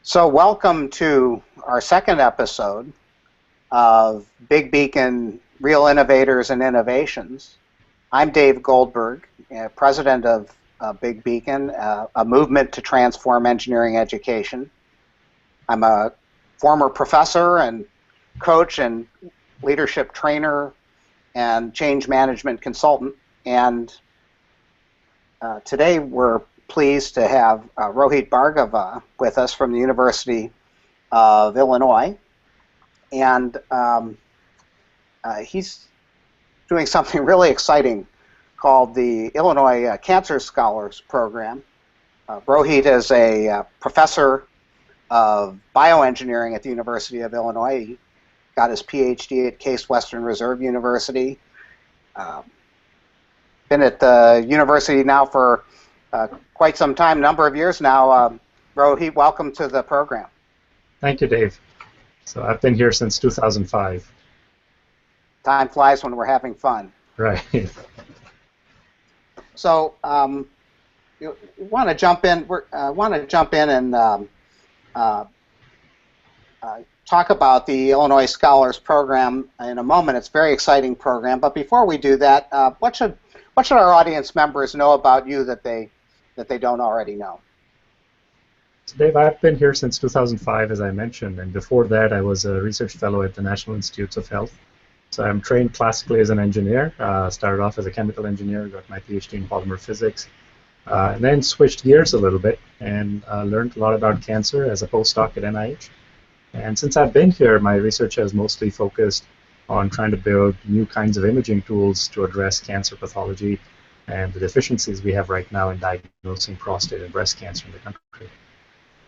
So welcome to our second episode of Big Beacon, Real Innovators and Innovations. I'm Dave Goldberg, president of Big Beacon, a movement to transform engineering education. I'm a former professor and coach and leadership trainer and change management consultant. And today we're pleased to have Rohit Bhargava with us from the University of Illinois. And he's doing something really exciting called the Illinois Cancer Scholars Program. Rohit is a professor of bioengineering at the University of Illinois. He got his PhD at Case Western Reserve University. Been at the university now for quite some time, number of years now. Rohit, welcome to the program. Thank you, Dave. So I've been here since 2005. Time flies when we're having fun. Right. So you want to jump in? And talk about the Illinois Scholars Program in a moment. It's a very exciting program. But before we do that, what should our audience members know about you that they don't already know? So Dave, I've been here since 2005, as I mentioned, and before that I was a research fellow at the National Institutes of Health. So I'm trained classically as an engineer, started off as a chemical engineer, got my PhD in polymer physics, and then switched gears a little bit and learned a lot about cancer as a postdoc at NIH. And since I've been here, my research has mostly focused on trying to build new kinds of imaging tools to address cancer pathology and the deficiencies we have right now in diagnosing prostate and breast cancer in the country.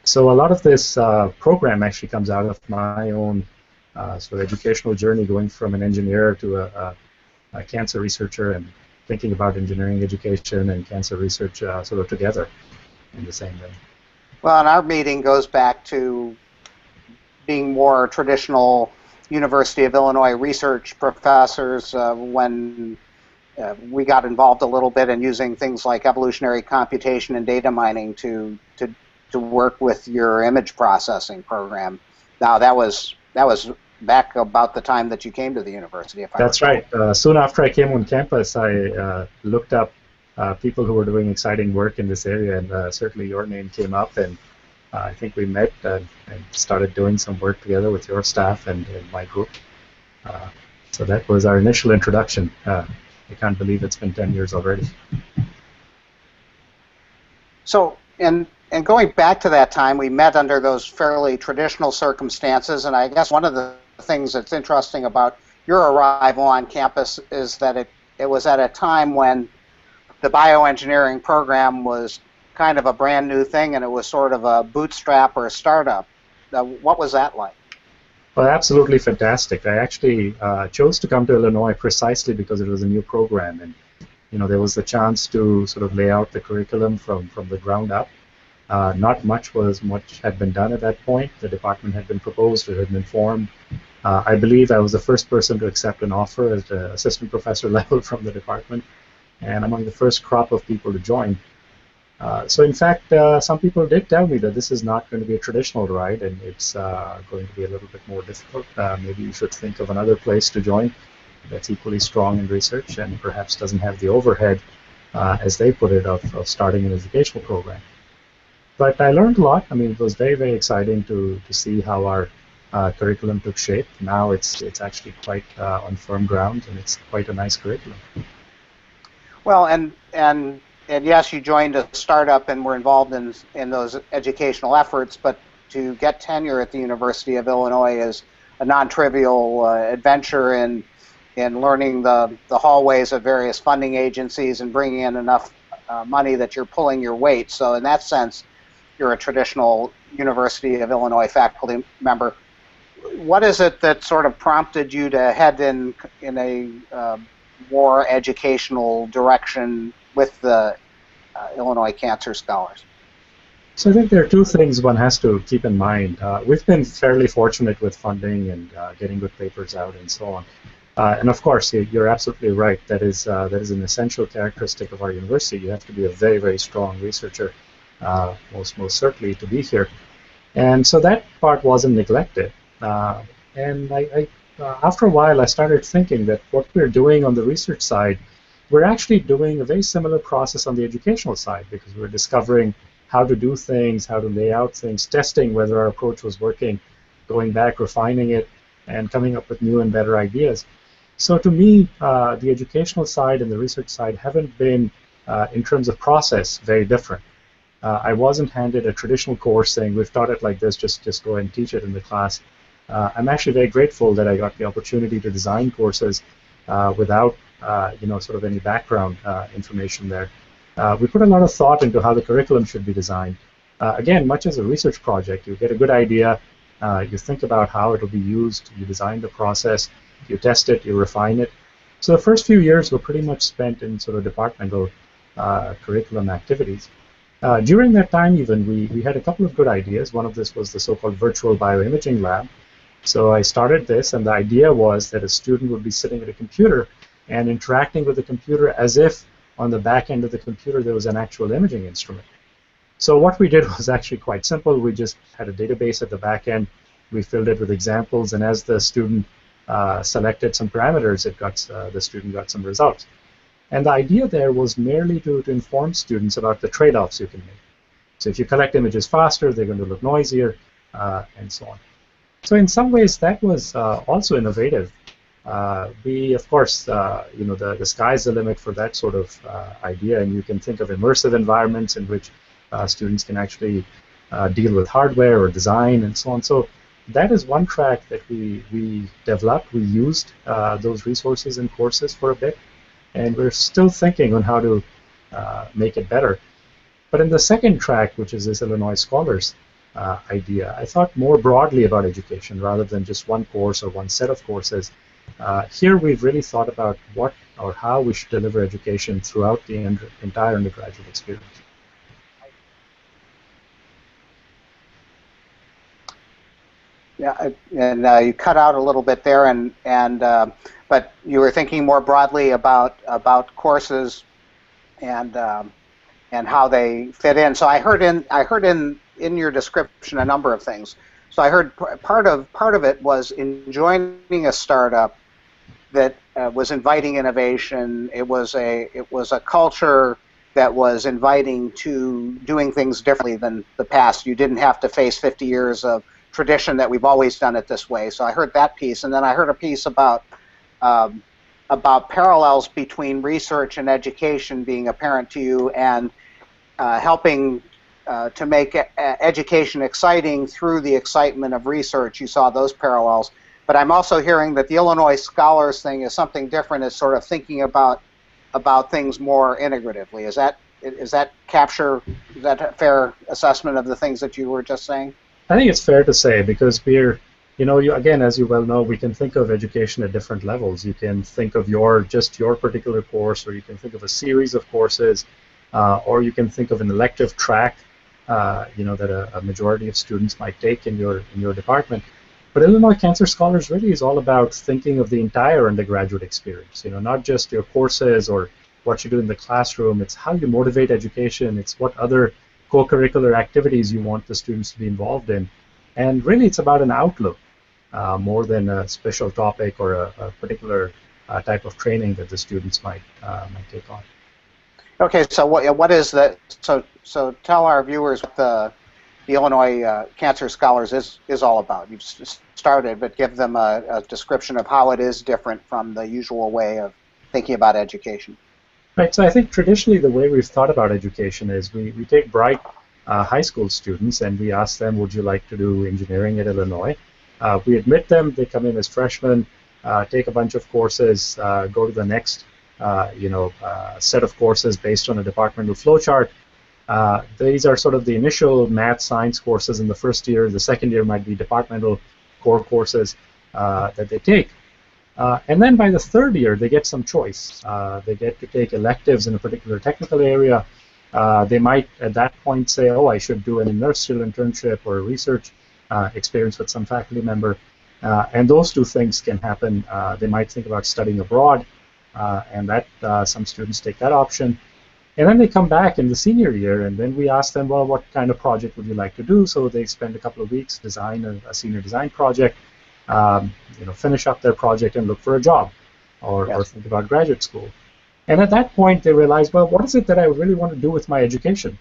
So a lot of this program actually comes out of my own sort of educational journey, going from an engineer to a cancer researcher and thinking about engineering education and cancer research sort of together in the same way. Well, and our meeting goes back to being more traditional University of Illinois research professors when we got involved a little bit in using things like evolutionary computation and data mining to work with your image processing program. Now that was back about the time that you came to the university. That's right. Soon after I came on campus, I looked up people who were doing exciting work in this area, and certainly your name came up, and I think we met and started doing some work together with your staff and my group. So that was our initial introduction. I can't believe it's been 10 years already. So, and going back to that time, we met under those fairly traditional circumstances, and I guess one of the things that's interesting about your arrival on campus is that it was at a time when the bioengineering program was kind of a brand new thing, and it was sort of a bootstrap or a startup. What was that like? Well, absolutely fantastic. I actually chose to come to Illinois precisely because it was a new program, and there was the chance to sort of lay out the curriculum from the ground up. Not much had been done at that point. The department had been proposed, it had been formed. I believe I was the first person to accept an offer at the assistant professor level from the department, and among the first crop of people to join. So in fact, some people did tell me that this is not going to be a traditional ride, and it's going to be a little bit more difficult. Maybe you should think of another place to join that's equally strong in research and perhaps doesn't have the overhead, as they put it, of starting an educational program. But I learned a lot. I mean, it was very, very exciting to see how our curriculum took shape. Now it's actually quite on firm ground, and it's quite a nice curriculum. Well, and yes, you joined a startup and were involved in those educational efforts, but to get tenure at the University of Illinois is a non-trivial adventure in learning the hallways of various funding agencies and bringing in enough money that you're pulling your weight. So in that sense, you're a traditional University of Illinois faculty member. What is it that sort of prompted you to head in a more educational direction with the Illinois Cancer Scholars? So I think there are two things one has to keep in mind. We've been fairly fortunate with funding and getting good papers out and so on. And of course, you're absolutely right. That is an essential characteristic of our university. You have to be a very, very strong researcher, most certainly, to be here. And so that part wasn't neglected. And after a while, I started thinking that what we're doing on the research side, we're actually doing a very similar process on the educational side, because we're discovering how to do things, how to lay out things, testing whether our approach was working, going back, refining it, and coming up with new and better ideas. So to me, the educational side and the research side haven't been, in terms of process, very different. I wasn't handed a traditional course saying, we've taught it like this, just go and teach it in the class. I'm actually very grateful that I got the opportunity to design courses without sort of any background information there. We put a lot of thought into how the curriculum should be designed. Again, much as a research project, you get a good idea, you think about how it will be used, you design the process, you test it, you refine it. So the first few years were pretty much spent in sort of departmental curriculum activities. During that time even, we had a couple of good ideas. One of this was the so-called virtual bioimaging lab. So I started this, and the idea was that a student would be sitting at a computer and interacting with the computer as if on the back end of the computer there was an actual imaging instrument. So what we did was actually quite simple. We just had a database at the back end. We filled it with examples, and as the student selected some parameters, the student got some results. And the idea there was merely to inform students about the trade-offs you can make. So if you collect images faster, they're going to look noisier, and so on. So in some ways, that was also innovative. Of course, the sky's the limit for that sort of idea, and you can think of immersive environments in which students can actually deal with hardware or design and so on. So that is one track that we developed. We used those resources in courses for a bit, and we're still thinking on how to make it better. But in the second track, which is this Illinois Scholars idea, I thought more broadly about education rather than just one course or one set of courses. Here we've really thought about what or how we should deliver education throughout the entire undergraduate experience. Yeah, and you cut out a little bit there, but you were thinking more broadly about courses and how they fit in. So I heard in your description a number of things. So I heard part of it was in joining a startup that was inviting innovation. It was a culture that was inviting to doing things differently than the past. You didn't have to face 50 years of tradition that we've always done it this way. So I heard that piece, and then I heard a piece about parallels between research and education being apparent to you, and helping to make education exciting through the excitement of research. You saw those parallels. But I'm also hearing that the Illinois Scholars thing is something different, is sort of thinking about things more integratively. Is that a fair assessment of the things that you were just saying? I think it's fair to say, because again, as you well know, we can think of education at different levels. You can think of just your particular course, or you can think of a series of courses, or you can think of an elective track, that a majority of students might take in your department. But Illinois Cancer Scholars really is all about thinking of the entire undergraduate experience. Not just your courses or what you do in the classroom. It's how you motivate education. It's what other co-curricular activities you want the students to be involved in. And really it's about an outlook more than a special topic or a particular type of training that the students might take on. Okay, so what is that? So tell our viewers what the Illinois Cancer Scholars is all about. You've started, but give them a description of how it is different from the usual way of thinking about education. Right, so I think traditionally the way we've thought about education is we take bright high school students and we ask them, would you like to do engineering at Illinois? We admit them, they come in as freshmen, take a bunch of courses, go to the next set of courses based on a departmental flowchart. These are sort of the initial math science courses in the first year. The second year might be departmental core courses that they take. And then by the third year, they get some choice. They get to take electives in a particular technical area. They might, at that point, say, oh, I should do an industrial internship or a research experience with some faculty member. And those two things can happen. They might think about studying abroad, and that some students take that option. And then they come back in the senior year, and then we ask them, well, what kind of project would you like to do? So they spend a couple of weeks, design a senior design project, finish up their project and look for a job, or think about graduate school. And at that point, they realize, well, what is it that I really want to do with my education?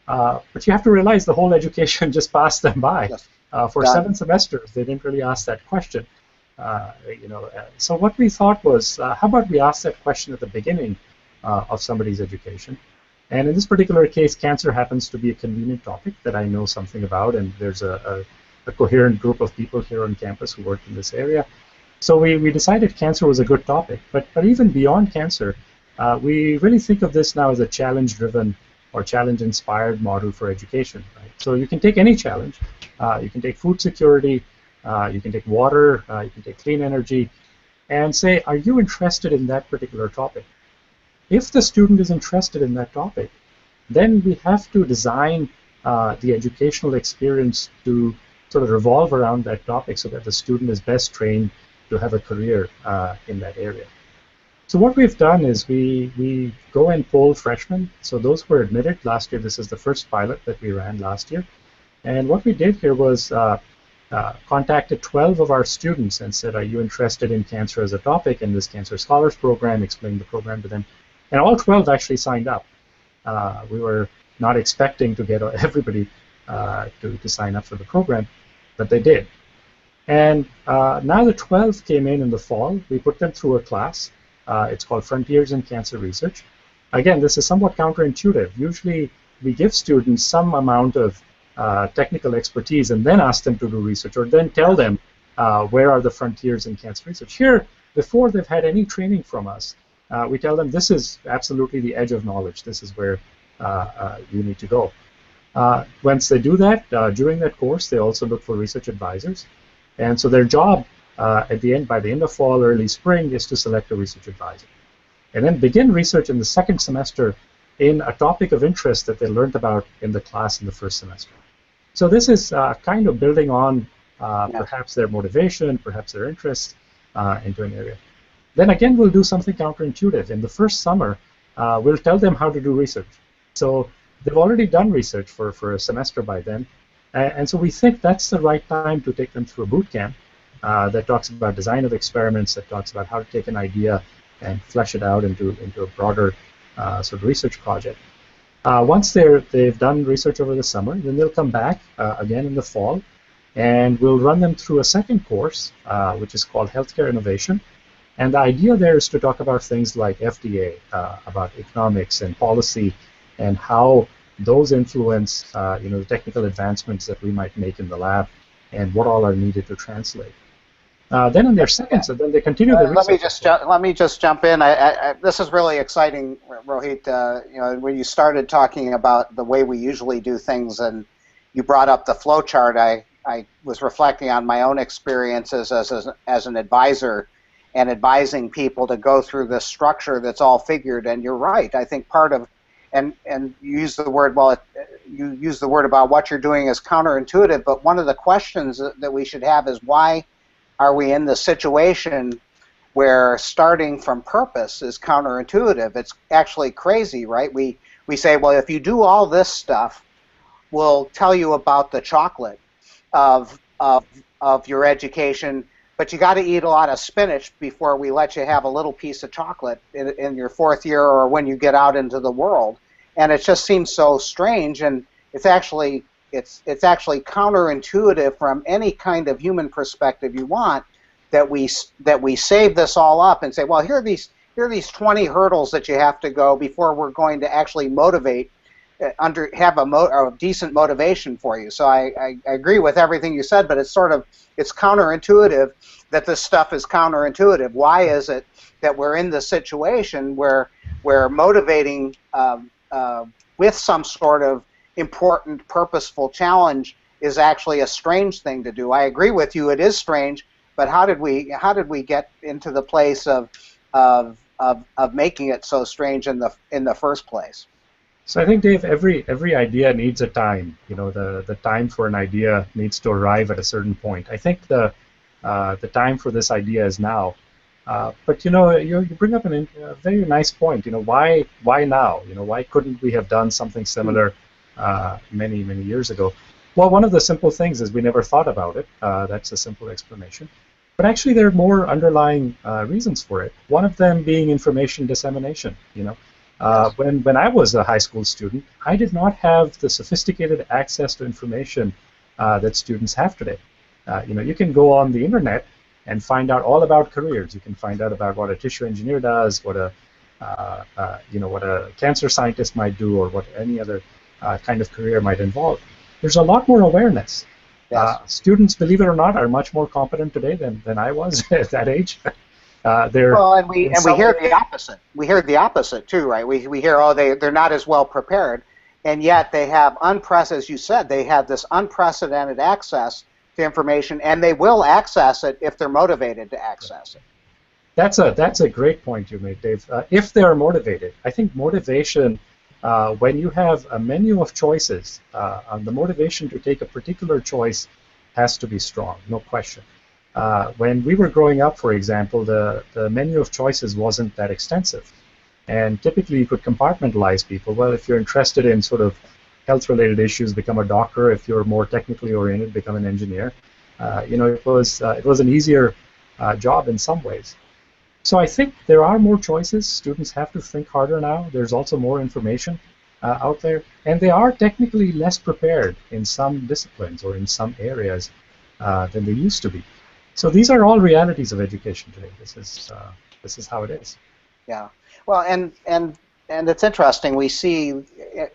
But you have to realize the whole education just passed them by. For 7 semesters, they didn't really ask that question. So what we thought was, how about we ask that question at the beginning of somebody's education? And in this particular case, cancer happens to be a convenient topic that I know something about, and there's a coherent group of people here on campus who work in this area. So we decided cancer was a good topic. But even beyond cancer, we really think of this now as a challenge-driven or challenge-inspired model for education. Right? So you can take any challenge. You can take food security, you can take water, you can take clean energy, and say, are you interested in that particular topic? If the student is interested in that topic, then we have to design the educational experience to sort of revolve around that topic so that the student is best trained to have a career in that area. So what we've done is we go and poll freshmen. So those were admitted last year. This is the first pilot that we ran last year. And what we did here was contacted 12 of our students and said, are you interested in cancer as a topic in this Cancer Scholars Program, explained the program to them. And all 12 actually signed up. We were not expecting to get everybody to sign up for the program, but they did. And now the 12 came in the fall. We put them through a class. It's called Frontiers in Cancer Research. Again, this is somewhat counterintuitive. Usually we give students some amount of technical expertise and then ask them to do research, or then tell them where are the frontiers in cancer research. Here, before they've had any training from us, we tell them this is absolutely the edge of knowledge. This is where you need to go. Once they do that, during that course, they also look for research advisors. And so their job by the end of fall, early spring, is to select a research advisor. And then begin research in the second semester in a topic of interest that they learned about in the class in the first semester. So this is kind of building on perhaps their motivation, perhaps their interest into an area. Then again, we'll do something counterintuitive. In the first summer, we'll tell them how to do research. So they've already done research for a semester by then. And so we think that's the right time to take them through a boot camp that talks about design of experiments, that talks about how to take an idea and flesh it out into a broader sort of research project. Once they've done research over the summer, then they'll come back again in the fall, and we'll run them through a second course, which is called Healthcare Innovation. And the idea there is to talk about things like FDA, about economics and policy, and how those influence the technical advancements that we might make in the lab, and what all are needed to translate. Then in their second, so then they continue the research. Let me just jump in. This is really exciting, Rohit. When you started talking about the way we usually do things, and you brought up the flowchart, I was reflecting on my own experiences as an advisor, and advising people to go through this structure that's all figured. And you're right. I think part of and you use the word you use the word about what you're doing is counterintuitive. But one of the questions that we should have is, why are we in the situation where starting from purpose is counterintuitive? It's actually crazy, right? We say, well, if you do all this stuff, we'll tell you about the chocolate of your education, but you got to eat a lot of spinach before we let you have a little piece of chocolate in your fourth year or when you get out into the world. And it just seems so strange, and it's actually counterintuitive from any kind of human perspective you want, that we save this all up and say, well, here are these 20 hurdles that you have to go before we're going to actually motivate, have a decent motivation for you. So I agree with everything you said, but it's counterintuitive that this stuff is counterintuitive. Why is it that we're in the situation where we're motivating with some sort of important, purposeful challenge is actually a strange thing to do? I agree with you; it is strange. But how did we get into the place of making it so strange in the first place? So I think, Dave, every idea needs a time. The time for an idea needs to arrive at a certain point. I think the time for this idea is now. But you bring up a very nice point. Why now? Why couldn't we have done something similar many years ago? Well, one of the simple things is we never thought about it. That's a simple explanation. But actually, there are more underlying reasons for it. One of them being information dissemination. Yes. When I was a high school student, I did not have the sophisticated access to information that students have today. You can go on the internet and find out all about careers. You can find out about what a tissue engineer does, what a cancer scientist might do, or what any other kind of career might involve. There's a lot more awareness. Yes. Students, believe it or not, are much more competent today than I was at that age. Well, and we hear the opposite. We hear the opposite too, right? We hear, oh, they're not as well prepared, and yet they have as you said, they have this unprecedented access to information, and they will access it if they're motivated to access it. That's a great point you made, Dave. If they are motivated, I think motivation, when you have a menu of choices, the motivation to take a particular choice has to be strong, no question. When we were growing up, for example, the menu of choices wasn't that extensive. And typically you could compartmentalize people. Well, if you're interested in sort of health-related issues, become a doctor. If you're more technically oriented, become an engineer. It was an easier job in some ways. So I think there are more choices. Students have to think harder now. There's also more information out there. And they are technically less prepared in some disciplines or in some areas than they used to be. So these are all realities of education today. This is how it is. Yeah. Well, and it's interesting. We see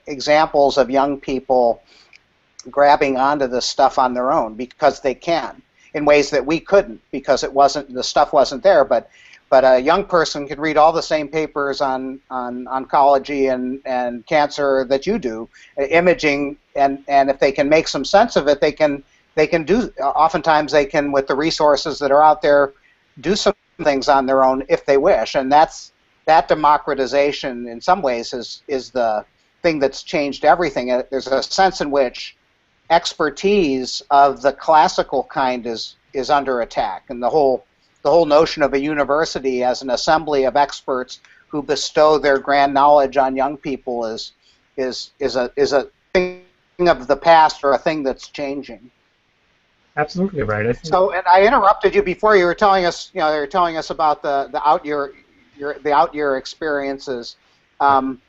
examples of young people grabbing onto this stuff on their own because they can, in ways that we couldn't because the stuff wasn't there. But a young person can read all the same papers on oncology and cancer that you do, imaging, and if they can make some sense of it, they can do. Oftentimes, they can, with the resources that are out there, do some things on their own if they wish, and that democratization, in some ways, is the thing that's changed everything. There's a sense in which expertise of the classical kind is under attack, and the whole notion of a university as an assembly of experts who bestow their grand knowledge on young people is a thing of the past, or a thing that's changing. Absolutely right. So, and I interrupted you before. You were telling us, about the out year experiences, and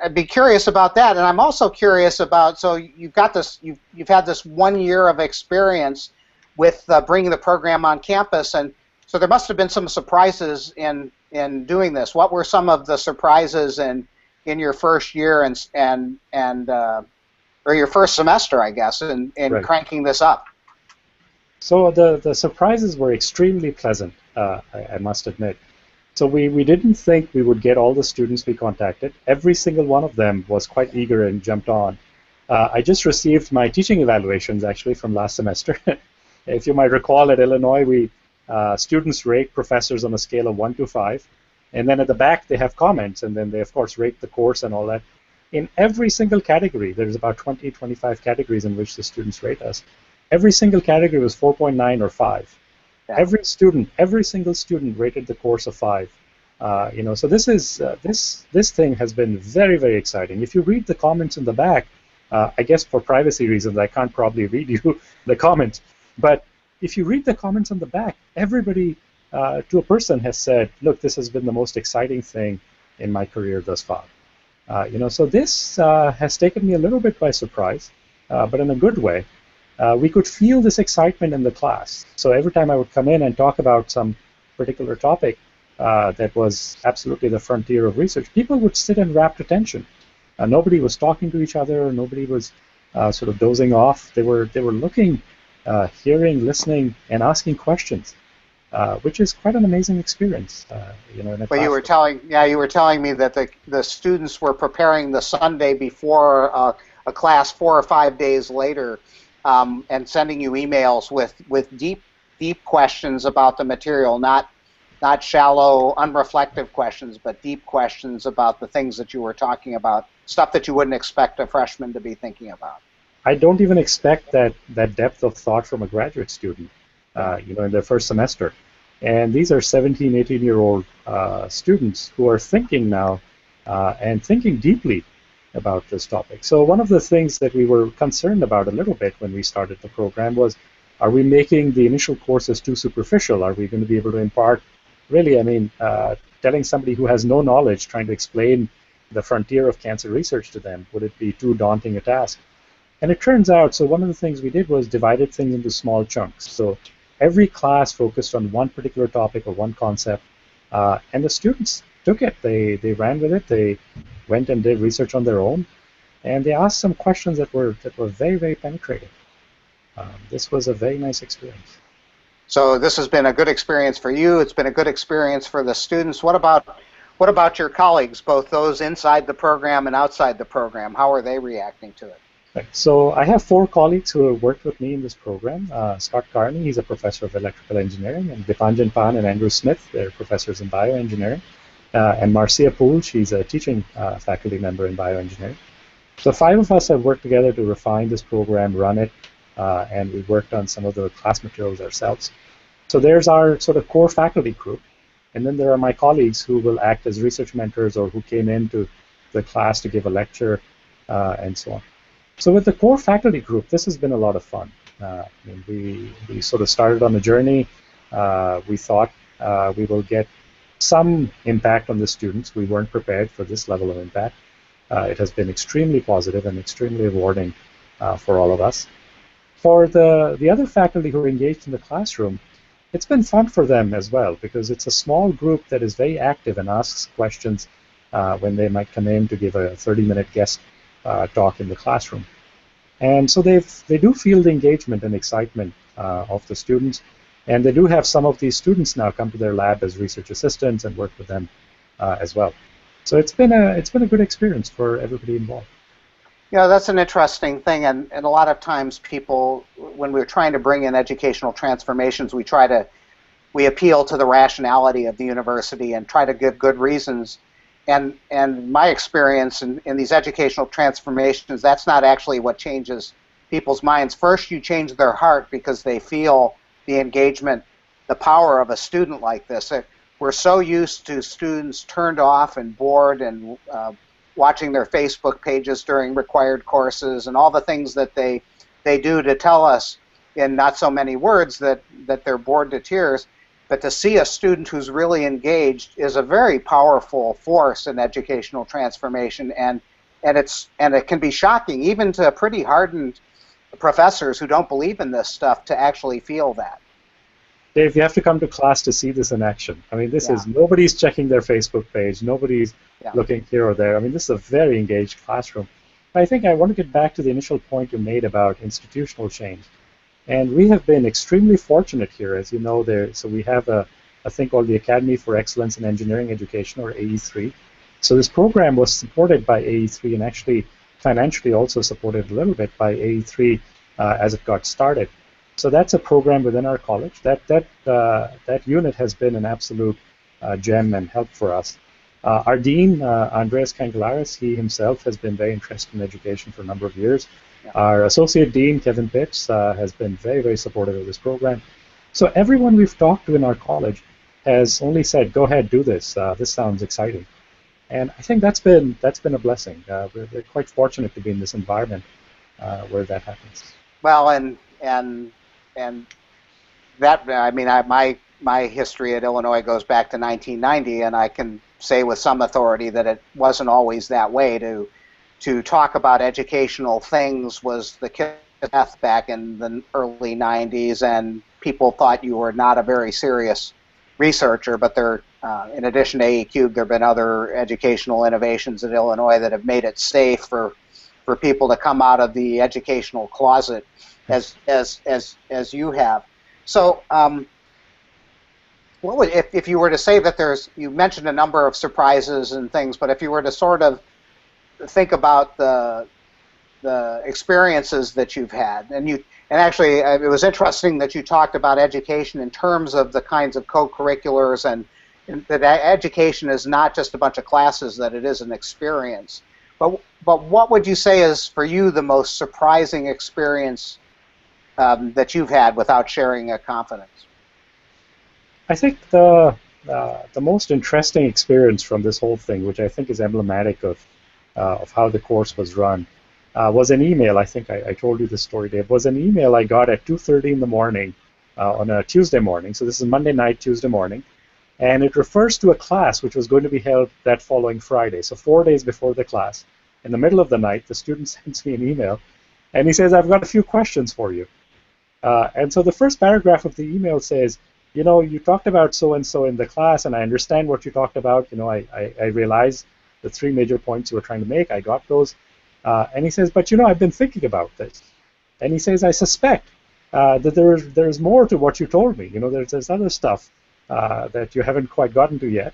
I'd be curious about that. And I'm also curious about, so you've had this 1 year of experience with bringing the program on campus, and so there must have been some surprises in doing this. What were some of the surprises in your first year or your first semester, I guess, in right. Cranking this up? So the surprises were extremely pleasant, I must admit. So we didn't think we would get all the students we contacted. Every single one of them was quite eager and jumped on. I just received my teaching evaluations, actually, from last semester. If you might recall, at Illinois, students rate professors on a scale of 1 to 5. And then at the back, they have comments, and then they, of course, rate the course and all that. In every single category, there's about 20, 25 categories in which the students rate us. Every single category was 4.9 or 5. Yeah. Every single student rated the course a 5. So this thing has been very, very exciting. If you read the comments in the back, I guess for privacy reasons, I can't probably read you the comments. But if you read the comments on the back, everybody, to a person, has said, "Look, this has been the most exciting thing in my career thus far." So this has taken me a little bit by surprise, but in a good way. We could feel this excitement in the class. So every time I would come in and talk about some particular topic that was absolutely the frontier of research, people would sit in rapt attention. Nobody was talking to each other. Nobody was sort of dozing off. They were looking, hearing, listening, and asking questions. Which is quite an amazing experience, Well, you were telling me that the students were preparing the Sunday before a class 4 or 5 days later, and sending you emails with deep questions about the material, not shallow, unreflective questions, but deep questions about the things that you were talking about, stuff that you wouldn't expect a freshman to be thinking about. I don't even expect that depth of thought from a graduate student. In their first semester. And these are 17, 18-year-old students who are thinking now and thinking deeply about this topic. So one of the things that we were concerned about a little bit when we started the program was, are we making the initial courses too superficial? Are we going to be able to impart, really, I mean, telling somebody who has no knowledge, trying to explain the frontier of cancer research to them, would it be too daunting a task? And it turns out, so one of the things we did was divided things into small chunks. So every class focused on one particular topic or one concept, and the students took it. They ran with it. They went and did research on their own, and they asked some questions that were very, very penetrating. This was a very nice experience. So this has been a good experience for you. It's been a good experience for the students. What about your colleagues, both those inside the program and outside the program? How are they reacting to it? Right. So I have 4 colleagues who have worked with me in this program. Scott Carney, he's a professor of electrical engineering, and Dipanjan Pan and Andrew Smith, they're professors in bioengineering. And Marcia Poole, she's a teaching faculty member in bioengineering. So 5 of us have worked together to refine this program, run it, and we worked on some of the class materials ourselves. So there's our sort of core faculty group, and then there are my colleagues who will act as research mentors or who came into the class to give a lecture and so on. So with the core faculty group, this has been a lot of fun. I mean, we sort of started on a journey. We thought we will get some impact on the students. We weren't prepared for this level of impact. It has been extremely positive and extremely rewarding for all of us. For the other faculty who are engaged in the classroom, it's been fun for them as well, because it's a small group that is very active and asks questions when they might come in to give a 30-minute guest talk in the classroom. And so they do feel the engagement and excitement of the students, and they do have some of these students now come to their lab as research assistants and work with them as well. So it's been a good experience for everybody involved. Yeah, that's an interesting thing, and a lot of times people, when we're trying to bring in educational transformations, we appeal to the rationality of the university and try to give good reasons. And my experience in these educational transformations, that's not actually what changes people's minds. First, you change their heart because they feel the engagement, the power of a student like this. We're so used to students turned off and bored and watching their Facebook pages during required courses and all the things that they do to tell us in not so many words that they're bored to tears. But to see a student who's really engaged is a very powerful force in educational transformation, and it can be shocking even to pretty hardened professors who don't believe in this stuff to actually feel that. Dave, you have to come to class to see this in action. I mean, this is, nobody's checking their Facebook page, nobody's looking here or there. I mean, this is a very engaged classroom. But I think I want to get back to the initial point you made about institutional change. And we have been extremely fortunate here, as you know. So we have a thing called the Academy for Excellence in Engineering Education, or AE3. So this program was supported by AE3 and actually financially also supported a little bit by AE3 as it got started. So that's a program within our college. That unit has been an absolute gem and help for us. Our dean, Andreas Cangelaris, he himself has been very interested in education for a number of years. Our associate dean, Kevin Pitts, has been very, very supportive of this program. So everyone we've talked to in our college has only said, "Go ahead, do this. This sounds exciting." And I think that's been a blessing. We're quite fortunate to be in this environment where that happens. Well, and that, I mean, my history at Illinois goes back to 1990, and I can say with some authority that it wasn't always that way. To talk about educational things was the kiss of death back in the early 90s, and people thought you were not a very serious researcher. But there, in addition to AECube, there have been other educational innovations at Illinois that have made it safe for people to come out of the educational closet, as you have. So, what would, if you were to say that you mentioned a number of surprises and things, but if you were to sort of think about the experiences that you've had, and actually it was interesting that you talked about education in terms of the kinds of co-curriculars, and that education is not just a bunch of classes, that it is an experience. But what would you say is for you the most surprising experience that you've had without sharing a confidence? I think the most interesting experience from this whole thing, which I think is emblematic of how the course was run, was an email. I think I told you this story, Dave. Was an email I got at 2:30 in the morning on a Tuesday morning. So this is Monday night, Tuesday morning, and it refers to a class which was going to be held that following Friday. So 4 days before the class, in the middle of the night, the student sends me an email, and he says, "I've got a few questions for you." And so the first paragraph of the email says, you know, you talked about so-and-so in the class, and I understand what you talked about. You know, I realize the three major points you were trying to make. I got those. And he says, but, you know, I've been thinking about this. And he says, I suspect that there's more to what you told me. You know, there's other stuff that you haven't quite gotten to yet.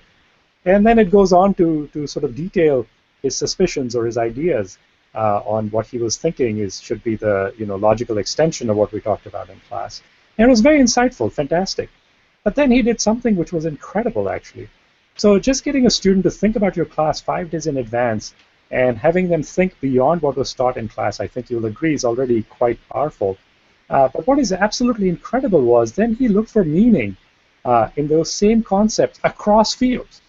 And then it goes on to sort of detail his suspicions or his ideas on what he was thinking should be the logical extension of what we talked about in class. And it was very insightful, fantastic. But then he did something which was incredible, actually. So just getting a student to think about your class 5 days in advance and having them think beyond what was taught in class, I think you'll agree, is already quite powerful. But what is absolutely incredible was then he looked for meaning in those same concepts across fields.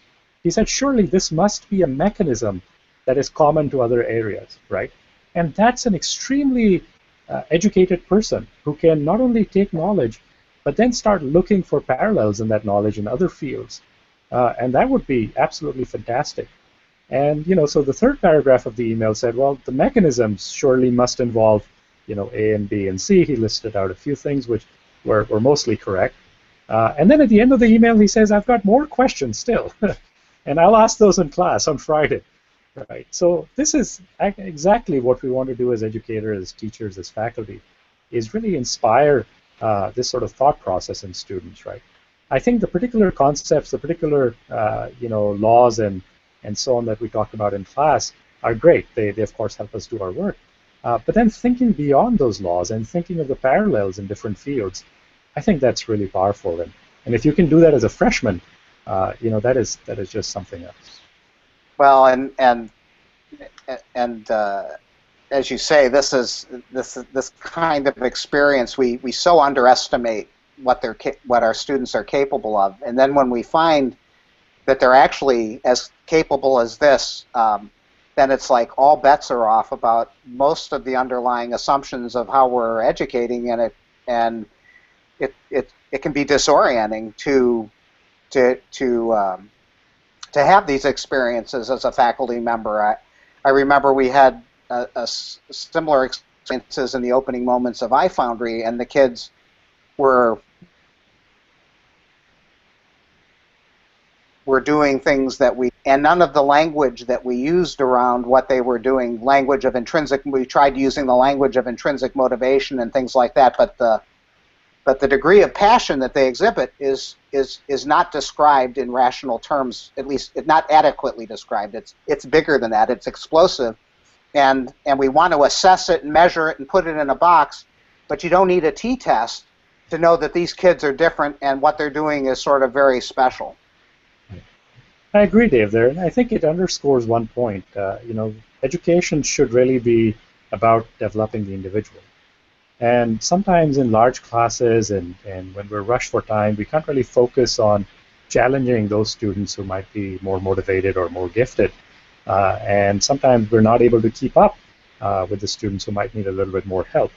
He said, surely this must be a mechanism that is common to other areas, right? And that's an extremely educated person who can not only take knowledge, but then start looking for parallels in that knowledge in other fields. And that would be absolutely fantastic. And, so the third paragraph of the email said, well, the mechanisms surely must involve, A and B and C. He listed out a few things which were mostly correct. And then at the end of the email, he says, I've got more questions still. And I'll ask those in class on Friday. Right. So this is exactly what we want to do as educators, as teachers, as faculty, is really inspire this sort of thought process in students, right? I think the particular concepts, the particular laws and so on that we talked about in class are great. They of course help us do our work. But then thinking beyond those laws and thinking of the parallels in different fields, I think that's really powerful. And if you can do that as a freshman, that is just something else. Well, and as you say, this kind of experience we so underestimate what our students are capable of, and then when we find that they're actually as capable as this, then it's like all bets are off about most of the underlying assumptions of how we're educating, and it can be disorienting to have these experiences as a faculty member. I remember we had similar experiences in the opening moments of iFoundry, and the kids were doing things and none of the language that we used around what they were doing, language of intrinsic, we tried using the language of intrinsic motivation and things like that, but the degree of passion that they exhibit is not described in rational terms, at least it's not adequately described. It's bigger than that. It's explosive, and we want to assess it and measure it and put it in a box, but you don't need a t-test to know that these kids are different and what they're doing is sort of very special. I agree, Dave, there, and I think it underscores one point. Education should really be about developing the individual. And sometimes in large classes and when we're rushed for time, we can't really focus on challenging those students who might be more motivated or more gifted. And sometimes we're not able to keep up with the students who might need a little bit more help.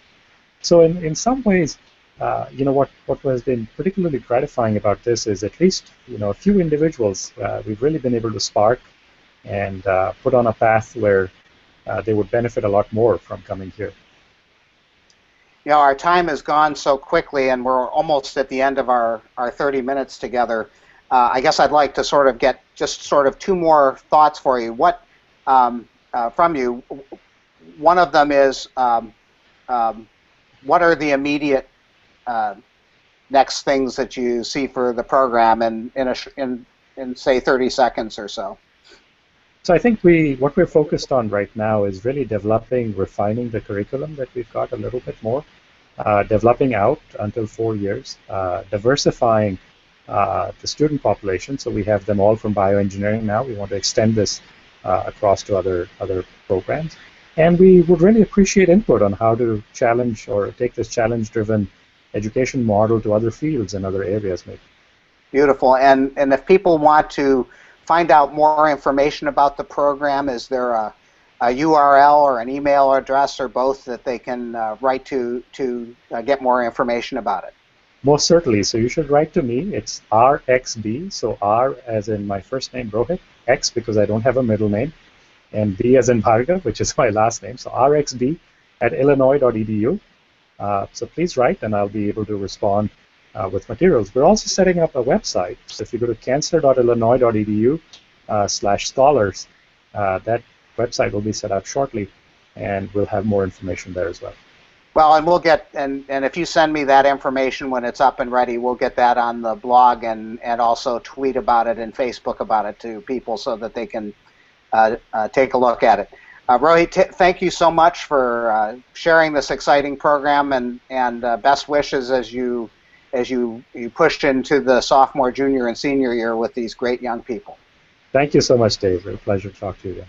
So in some ways, what has been particularly gratifying about this is at least, a few individuals we've really been able to spark and put on a path where they would benefit a lot more from coming here. Our time has gone so quickly, and we're almost at the end of our 30 minutes together. I guess I'd like to sort of get just sort of two more thoughts for you. From you? One of them is, what are the immediate next things that you see for the program in say 30 seconds or so? So I think what we're focused on right now is really refining the curriculum that we've got a little bit more, developing out until 4 years, diversifying the student population, so we have them all from bioengineering now. We want to extend this across to other programs. And we would really appreciate input on how to challenge or take this challenge-driven education model to other fields and other areas maybe. Beautiful. And if people want to find out more information about the program, is there a URL or an email address or both that they can write to get more information about it? Most certainly. So you should write to me. It's RXB, so R as in my first name, Rohit, X because I don't have a middle name, and B as in Bhargava, which is my last name. So RXB at illinois.edu. So please write, and I'll be able to respond with materials. We're also setting up a website. So if you go to cancer.illinois.edu/scholars, that website will be set up shortly, and we'll have more information there as well. Well, and we'll get, and if you send me that information when it's up and ready, we'll get that on the blog and also tweet about it and Facebook about it to people so that they can take a look at it. Rohit, thank you so much for sharing this exciting program, and best wishes as you pushed into the sophomore, junior, and senior year with these great young people. Thank you so much, Dave. It's a pleasure to talk to you again.